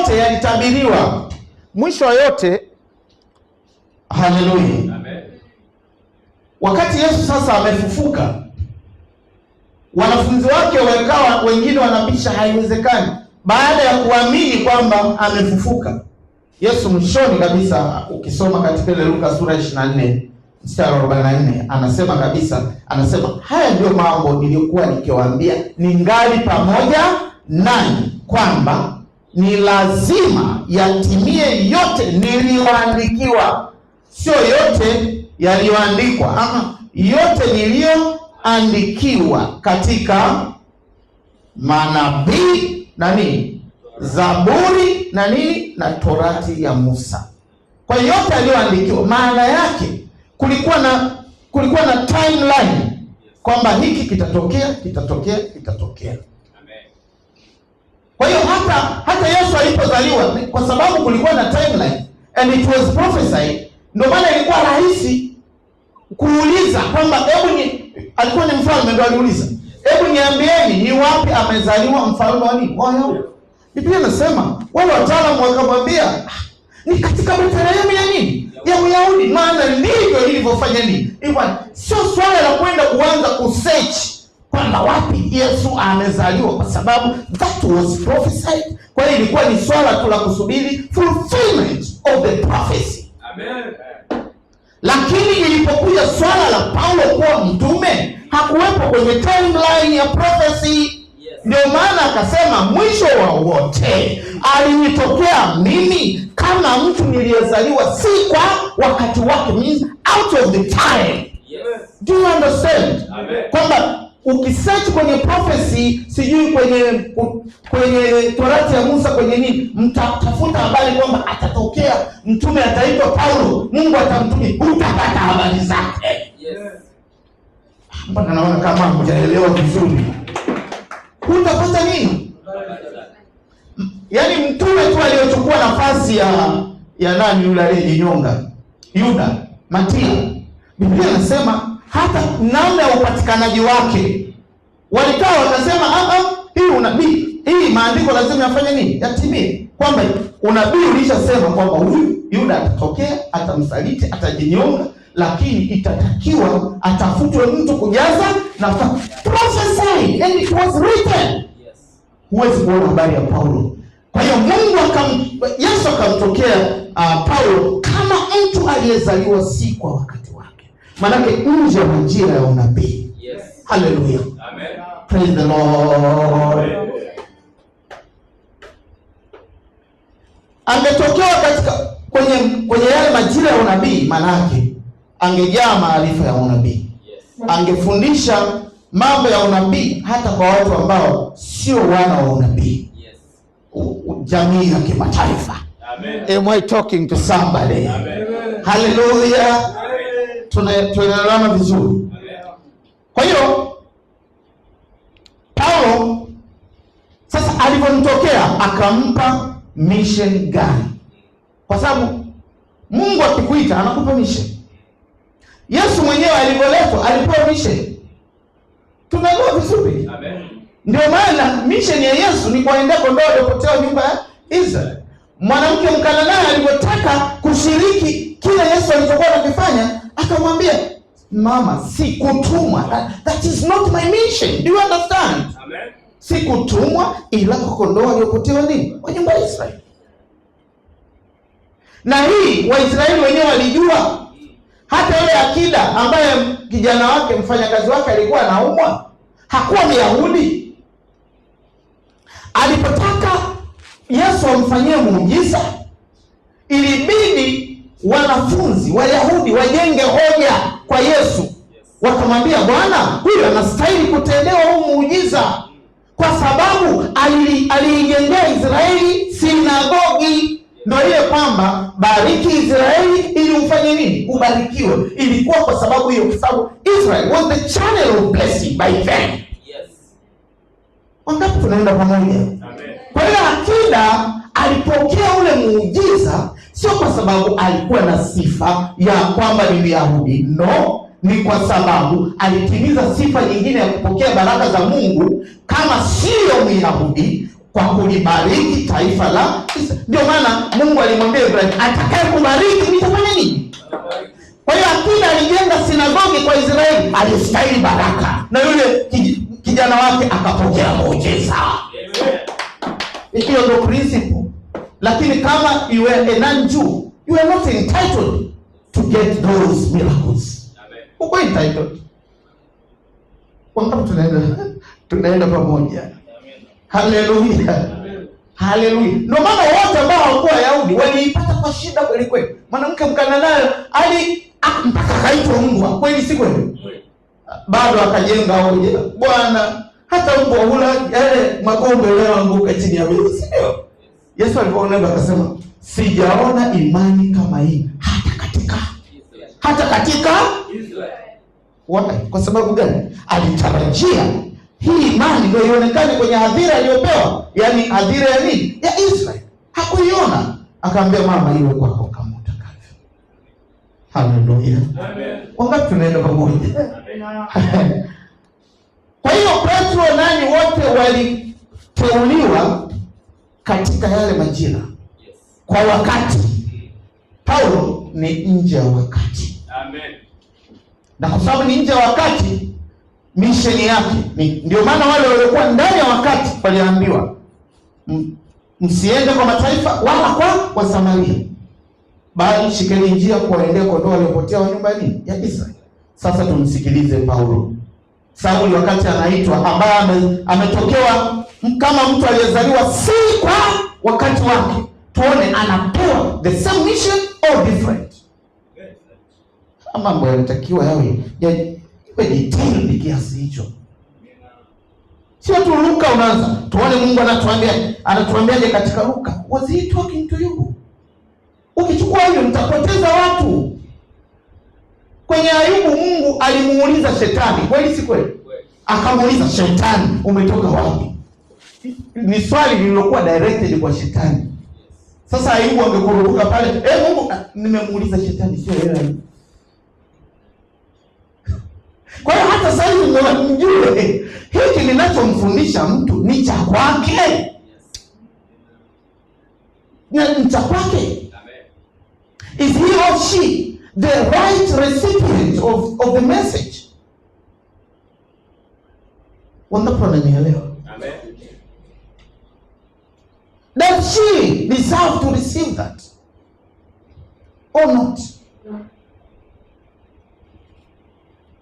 yote yalitabiriwa. Mwisho wa yote, haleluya, amen. Wakati Yesu sasa amefufuka, wanafunzi wake wakawa wengine wanabisha haiwezekani, baada ya kuamini kwamba amefufuka. Yesu mwishoni kabisa, ukisoma katika ile Luka sura 24 mstari 44, anasema kabisa, anasema haya ndio mambo niliyokuwa nikiwaambia ningali pamoja nanyi, kwamba ni lazima yatimie yote niliyoandikiwa. Sio yote yaliyoandikwa, ama yote niliyoandikiwa katika manabii na nini, Zaburi na nini, na Torati ya Musa. Kwa yote aliyoandikiwa, maana yake kulikuwa na timeline kwamba hiki kitatokea. Kwa hiyo hata Yesu alipozaliwa, kwa sababu kulikuwa na timeline and it was prophesied, ndio maana ilikuwa rahisi kuuliza kwamba alikuwa ni mfalme, ndio aliuliza, hebu niambieni ni wapi amezaliwa mfalme wa nini, wa Yahudi? Biblia inasema wale wataalamu wakamwambia ni katika Bethlehemu ya nini, ya Uyahudi, maana ndivyo ilivyofanya nini. Sio swala la kwenda kuanza kusearch kwamba wapi Yesu amezaliwa, kwa sababu that was prophesied. Kwa hiyo ilikuwa ni swala tu la kusubiri fulfillment of the prophecy. Amen. Lakini ilipokuja swala la Paulo kuwa mtume, hakuwepo kwenye timeline ya prophecy. Ndio maana akasema mwisho wa wote alinitokea mimi kama mtu niliyezaliwa si kwa wakati wake, means out of the time. Yes. Do you understand? Kwamba ukisearch kwenye prophecy, sijui kwenye Torati ya Musa, kwenye nini, mtafuta habari kwamba atatokea mtume ataitwa Paulo, Mungu atamtumia, utapata habari zake. Yes. Mbona naona kama hamjaelewa vizuri. Utapata nini? Yaani mtume tu aliyochukua nafasi ya nani yule aliyejinyonga, Yuda, Matia. Biblia inasema hata namna ya upatikanaji wake walikaa wakasema hii unabii, hii maandiko lazima yafanye nini, yatimie, kwamba unabii ulishasema kwamba huyu Yuda atatokea, atamsaliti, atajinyonga, lakini itatakiwa atafutwe mtu kujaza nafasi. Prophesy and it was written. Yes. Huwezi kuona habari ya Paulo. Kwa hiyo Yesu akamtokea Paulo kama mtu aliyezaliwa si kwa wakati wake, manake nje ya majira ya unabii. Yes. Hallelujah. Amen. Praise the Lord. Amen. Angetokea katika kwenye yale majira ya unabii, manake angejaa maarifa ya unabii. Yes. Angefundisha mambo ya unabii hata kwa watu ambao sio wana wa unabii. Yes. Jamii ya kimataifa. Amen. Am I talking to somebody? Amen. Hallelujah. Tunaelewana vizuri. Amen. Kwa hiyo Paulo sasa alipomtokea akampa mission gani? Kwa sababu Mungu akikuita anakupa mission. Yesu mwenyewe alipoletwa alipewa mission. Tunaelewa vizuri. Amen. Ndio maana mission ya Yesu ni kuwaendea kondoo waliopotea nyumba ya Israeli. Mwanamke Mkananaye alipotaka kushiriki kile Yesu alichokuwa anakifanya, akamwambia, mama, sikutumwa. That is not my mission. Do you understand? Amen. Sikutumwa ila kwa kondoo waliopotea nini? Wa nyumba ya Israeli. Na hii Waisraeli wenyewe walijua. Hata yule akida ambaye kijana wake, mfanyakazi wake alikuwa anaumwa, hakuwa Myahudi. Alipotaka Yesu amfanyie muujiza, ilibidi wanafunzi Wayahudi wajenge hoja kwa Yesu. Wakamwambia, Bwana, huyu anastahili kutendewa huu muujiza kwa sababu aliijengea Israeli sinagogi. Ndio ile kwamba bariki Israeli ili ufanye nini? Ubarikiwe. Ilikuwa kwa sababu hiyo, kwa sababu Israel was the channel of blessing by them. Yes. Wangapi tunaenda pamoja? Amen. Kwa hiyo akida alipokea ule muujiza sio kwa sababu alikuwa na sifa ya kwamba ni Myahudi. No, ni kwa sababu alitimiza sifa nyingine ya kupokea baraka za Mungu kama sio Myahudi, kwa kulibariki taifa la Israeli. Ndio maana Mungu alimwambia Ibrahim, atakaye kubariki nitafanya nini? Kwa hiyo akida alijenga sinagogi kwa Israeli, alistahili baraka, na yule kijana wake akapokea muujiza. Hiyo ndio principle. Lakini kama you are a non-Jew, you are not entitled to get those miracles. Uko entitled. Wangapi tunaenda pamoja? Haleluya. Haleluya. Ndio maana wote ambao hawakuwa Wayahudi waliipata kwa shida kweli kweli. Mwanamke Mkananayo mpaka akaitwa mbwa. Kweli si kweli? Bado akajenga hoja. Bwana, hata mbwa hula yale magombe leo anguka chini ya meza, sio? Yesu alipoona akasema, sijaona imani kama hii hata katika Israeli. Why? Kwa sababu gani? Alitarajia hii imani ndio ionekane kwenye hadhira aliyopewa, yaani hadhira ya nini? Ya Israeli. Hakuiona. Akaambia mama, iwe kwako kama utakavyo. Haleluya. Amen. Wangapi tunaenda pamoja? Amen. Kwa hiyo Petro nani wote waliteuliwa katika yale majira. Kwa wakati. Paulo ni nje ya wakati. Amen. Na kwa sababu ni nje ya wakati, misheni yake ndio maana wale waliokuwa ndani ya wakati waliambiwa, msiende kwa mataifa wala kwa Wasamaria, bali shikeni njia kuwaendea kondoo waliopotea wa nyumba ya Israeli. Sasa tumsikilize Paulo. Sauli wakati anaitwa, ambaye ametokewa kama mtu aliyezaliwa si kwa wakati wake, tuone anapewa the same mission or different. Mambo yanatakiwa yawe detailed kiasi hicho. Sio tu Luka unaanza. Tuone Mungu anatuambiaje katika Luka. Was he talking to you? Ukichukua hiyo mtapoteza watu. Kwenye Ayubu Mungu alimuuliza shetani, kweli si kweli? Akamuuliza shetani, umetoka wapi? Ni swali lililokuwa directed kwa shetani. Sasa Ayubu angekuruka pale, Mungu nimemuuliza shetani, sio yeye. Kwa hiyo hata sasa hivi mjue hiki ninachomfundisha mtu ni cha kwake. Ni cha kwake. Is he or she the right recipient of the message? Wanaponielewa? Amen. Does she deserve to receive that or not?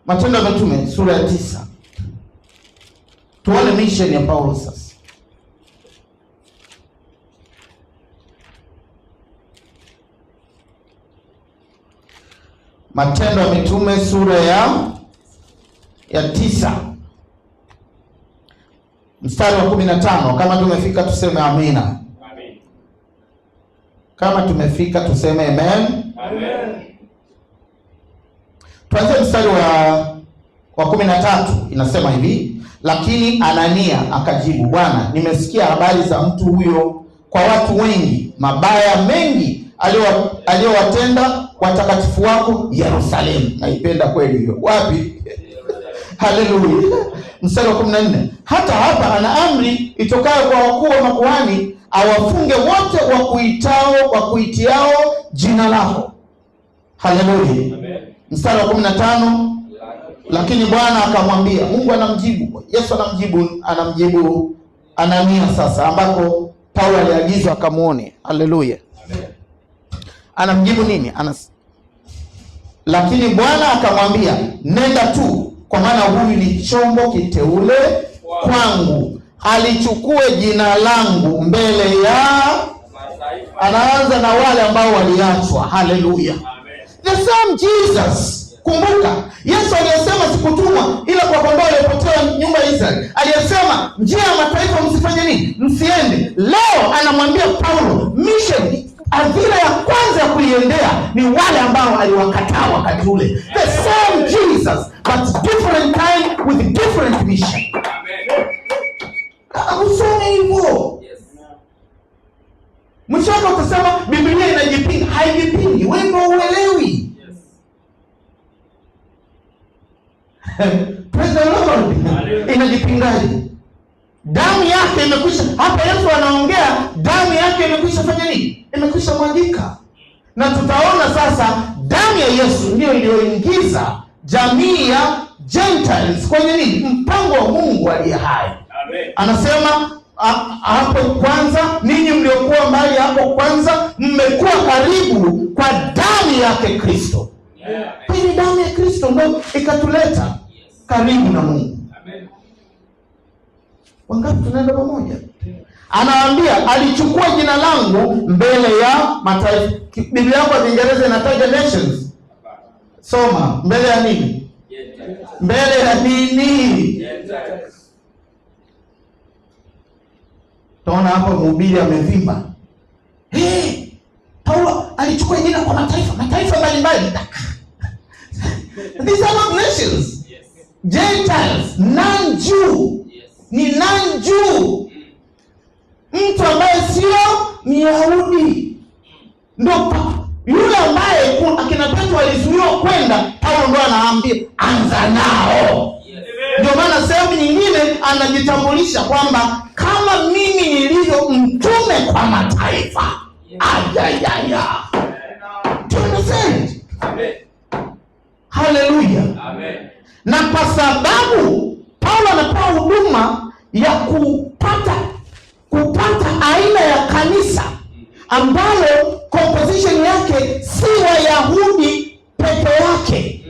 Matendo ya Mitume sura ya 9. Tuone mission ya Paulo sasa. Matendo ya Mitume sura ya 9. Mstari wa 15. Kama tumefika tuseme amina. Amen. Kama tumefika tuseme amen. Amen. Tuanze mstari wa 13, inasema hivi, lakini Anania akajibu, Bwana, nimesikia habari za mtu huyo kwa watu wengi, mabaya mengi aliyowatenda watakatifu wako Yerusalemu. Naipenda kweli hiyo. Wapi? Haleluya. Mstari wa 14, hata hapa ana amri itokayo kwa wakuu wa makuhani, awafunge wote wakuitiao jina lako. Haleluya. Mstari wa 15, lakini Bwana akamwambia, Mungu anamjibu, Yesu anamjibu Anania sasa, ambako Paulo aliagizwa akamuone. Haleluya. Anamjibu nini? Lakini Bwana akamwambia, nenda tu, kwa maana huyu ni chombo kiteule kwangu, alichukue jina langu mbele ya, anaanza na wale ambao waliachwa. Haleluya. The same Jesus. Kumbuka, Yesu aliyesema sikutumwa ila kwa kondoo waliopotea nyumba ya Israeli. Aliyesema njia ya mataifa msifanye nini? Msiende. Leo anamwambia Paulo, mission, adhira ya kwanza ya kuiendea ni wale ambao aliwakataa wakati ule. The same Jesus, but different time with different mission. Amen. Usome hivyo. Yes. Mwisho wako utasema Biblia inajipinga. Haijipingi. Wewe ndio uelewi. Praise the Lord. Inajipingaje? Damu yake imekwisha. Hapa Yesu anaongea damu yake imekwisha fanya nini? Imekwisha mwagika. Na tutaona sasa damu ya Yesu ndio iliyoingiza jamii ya Gentiles kwenye nini? Mpango wa Mungu aliye hai. Amen. Anasema hapo kwanza, ninyi mliokuwa mbali hapo kwanza mmekuwa karibu kwa damu yake Kristo. Hii damu ya Kristo ndio ikatuleta karibu na Mungu. Amen. Wangapi tunaenda pamoja? Anawaambia alichukua jina langu mbele ya mataifa. Biblia yako ya Kiingereza inataja nations. Soma, mbele ya nini? Mbele ya nini? Tunaona hapo mhubiri amevimba. Paulo alichukua jina kwa mataifa mbalimbali. These are not nations. Gentiles, non-Jew. Ni non-Jew. Mtu ambaye sio Myahudi. Ndio yule ambaye akina Petro alizuiwa kwenda, Paulo ndo anaambia anza nao. Ndio maana sehemu nyingine anajitambulisha kwamba kama mimi nilivyo mtume kwa mataifa. Ayayaya. Do you understand? Amen. Hallelujah. Amen. Na kwa sababu Paulo anapewa huduma ya kupata aina ya kanisa ambalo composition yake si Wayahudi peke yake,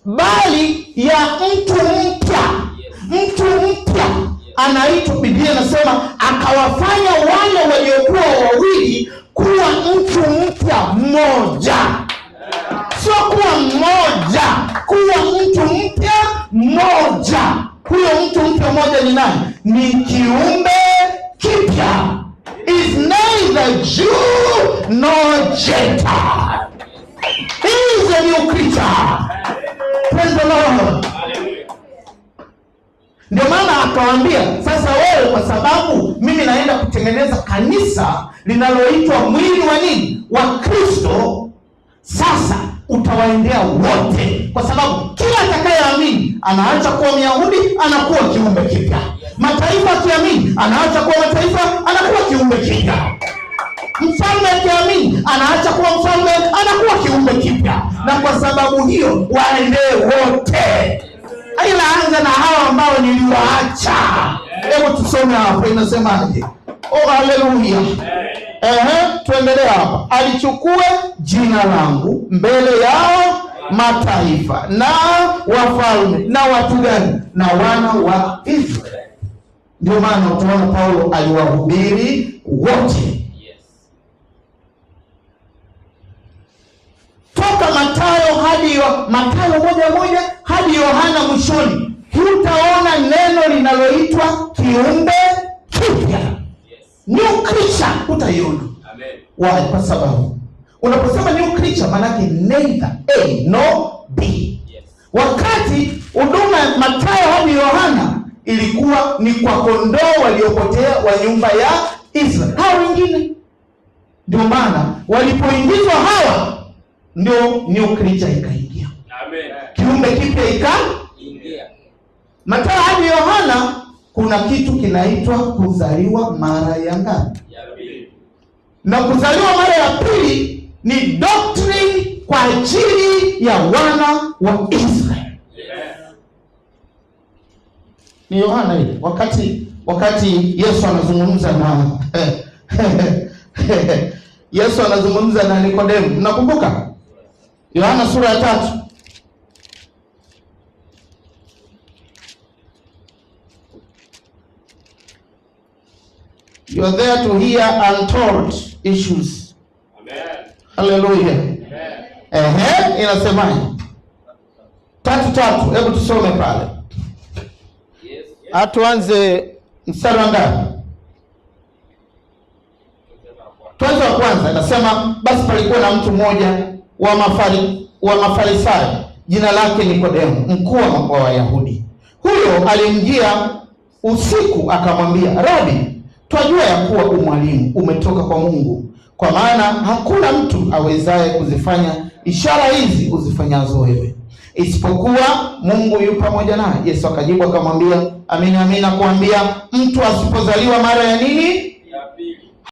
bali ya mtu mpya anaitwa, Biblia inasema akawafanya wale waliokuwa wawili kuwa mtu mpya mmoja. Sio kuwa mmoja, kuwa mtu mpya mmoja. Huyo mtu mpya mmoja ni nani? Ni kiumbe kipya. Is neither Jew nor Gentile. He is a new creature. Praise the Lord. Ndio maana akawaambia sasa, wewe kwa sababu mimi naenda kutengeneza kanisa linaloitwa mwili wa nini? Wa Kristo. Sasa utawaendea wote, kwa sababu kila atakayeamini anaacha kuwa Myahudi, anakuwa kiumbe kipya. Mataifa akiamini anaacha kuwa mataifa, anakuwa kiumbe kipya. Mfalme akiamini anaacha kuwa mfalme, anakuwa kiumbe kipya. Na kwa sababu hiyo waendee wote. Ila anza na hao ambao niliwaacha. Hebu tusome hapo inasemaje? Oh, haleluya. Tuendelee hapa. Alichukua jina langu mbele yao mataifa na wafalme na watu gani? Na wana wa Israeli. Ndio maana utaona Paulo aliwahubiri wote. Toka Mathayo moja hadi Yohana mwishoni, hutaona neno linaloitwa kiumbe kipya. New creature utaiona. Amen. Why? Kwa sababu unaposema new creature maana yake neither A no B. Yes. Wakati huduma Mathayo hadi Yohana ilikuwa ni kwa kondoo waliopotea wa nyumba ya Israeli. Hao wengine. Ndio maana walipoingizwa hawa ndio new creature ikaingia. Amen. Kiumbe kipya ikaingia. Mathayo hadi Yohana kuna kitu kinaitwa kuzaliwa mara ya ngapi? Ya pili. Na kuzaliwa mara ya pili ni doctrine kwa ajili ya wana wa Israeli. Yes. Ni Yohana ile wakati Yesu anazungumza na Yesu anazungumza na Nikodemu. Mnakumbuka? Yohana sura ya 3. You are there to hear untold issues. Amen. Hallelujah. Amen. Inasemaje? 3:3. Hebu tusome pale. Yes. Atuanze mstari wa ngapi? Tuanze wa kwanza. Inasema basi palikuwa na mtu mmoja wa Mafarisayo, jina lake Nikodemo, mkuu wa Wayahudi. Huyo alimjia usiku akamwambia, Rabi, twajua ya kuwa umwalimu umetoka kwa Mungu, kwa maana hakuna mtu awezaye kuzifanya ishara hizi uzifanyazo wewe, isipokuwa Mungu yu pamoja naye. Yesu akajibu akamwambia, amina amina nakuambia, mtu asipozaliwa mara ya nini?